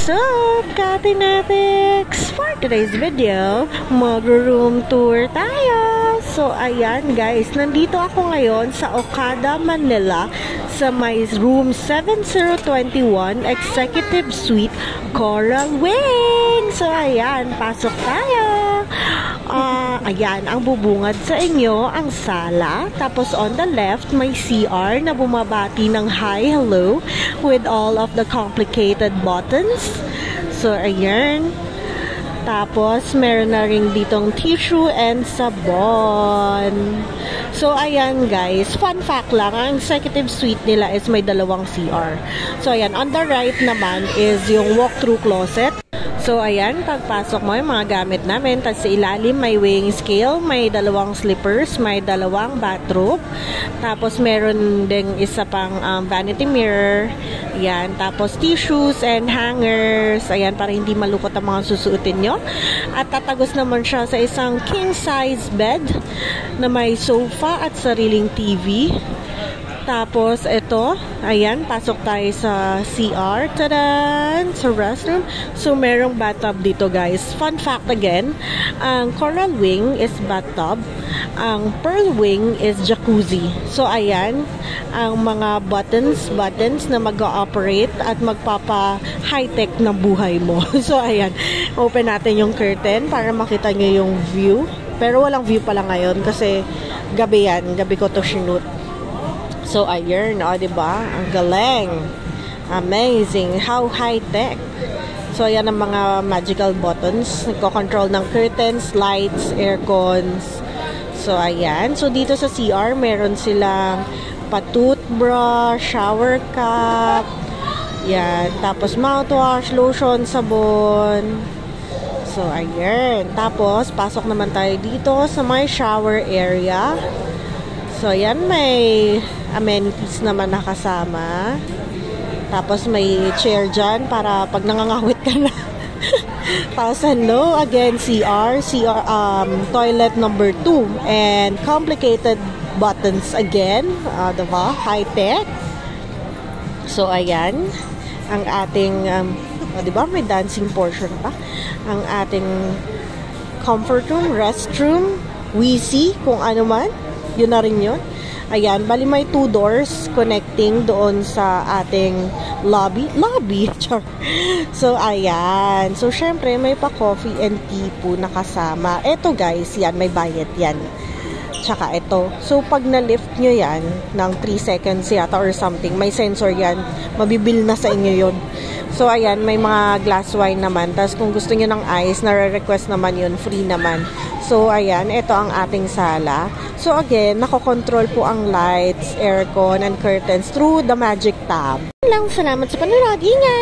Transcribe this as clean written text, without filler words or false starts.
What's up, Katinetics? For today's video, mag-room tour tayo. So, ayan guys, nandito ako ngayon sa Okada, Manila sa may room 7021 Executive Suite Coral Wing. So, ayan, pasok tayo. Ayan, ang bubungad sa inyo, ang sala. Tapos on the left, may CR na bumabati ng hi, hello with all of the complicated buttons. So, ayan. Tapos, meron na rin ditong tissue and sabon. So, ayan guys. Fun fact lang, ang executive suite nila is may dalawang CR. So, ayan. On the right naman is yung walk-through closet. So, ayan, pagpasok mo yung mga gamit namin. Tapos sa ilalim, may weighing scale, may dalawang slippers, may dalawang bathrobe. Tapos, meron ding isa pang vanity mirror. Ayan, tapos tissues and hangers. Ayan, para hindi malukot ang mga susuotin nyo. At tatagos naman siya sa isang king-size bed na may sofa at sariling TV. Tapos, ito, ayan, pasok tayo sa CR. Tadan! Sa restroom. So, merong bathtub dito, guys. Fun fact again, ang Coral Wing is bathtub. Ang Pearl Wing is jacuzzi. So, ayan, ang mga buttons na mag-ooperate at magpapa-high-tech ng buhay mo. So, ayan, open natin yung curtain para makita nyo yung view. Pero walang view pala ngayon kasi gabi yan. Gabi ko to shoot. So, ayun, diba? Ang galing. Amazing. How high-tech. So, ayan ang mga magical buttons. Nagko-control ng curtains, lights, aircons. So, ayan. So, dito sa CR, meron silang pa-toothbrush, shower cap. Yan. Tapos, mouthwash, lotion, sabon. So, ayan. Tapos, pasok naman tayo dito sa my shower area. So, ayan, may amenities naman na kasama. Tapos, may chair dyan para pag nangangawit ka na. Tapos, hello, again, CR, toilet number 2. And complicated buttons again. Diba? High-tech. So, ayan, ang ating, diba, may dancing portion pa. Ang ating comfort room, restroom, WC, kung ano man. Yun na rin yun. Ayan, bali may 2 doors connecting doon sa ating lobby. Char. So, ayan. So, syempre, may pa-coffee and tea po nakasama. Eto guys, yan, may bayad yan. Tsaka ito. So, pag na-lift nyo yan, ng 3 seconds yata or something, may sensor yan. Mabibil na sa inyo yun. So, ayan, may mga glass wine naman. Tapos, kung gusto nyo ng ice, nare-request naman yun, free naman. So, ayan, ito ang ating sala. So, again, nakokontrol po ang lights, aircon, and curtains through the magic tab. Salamat sa panonood. Ingat!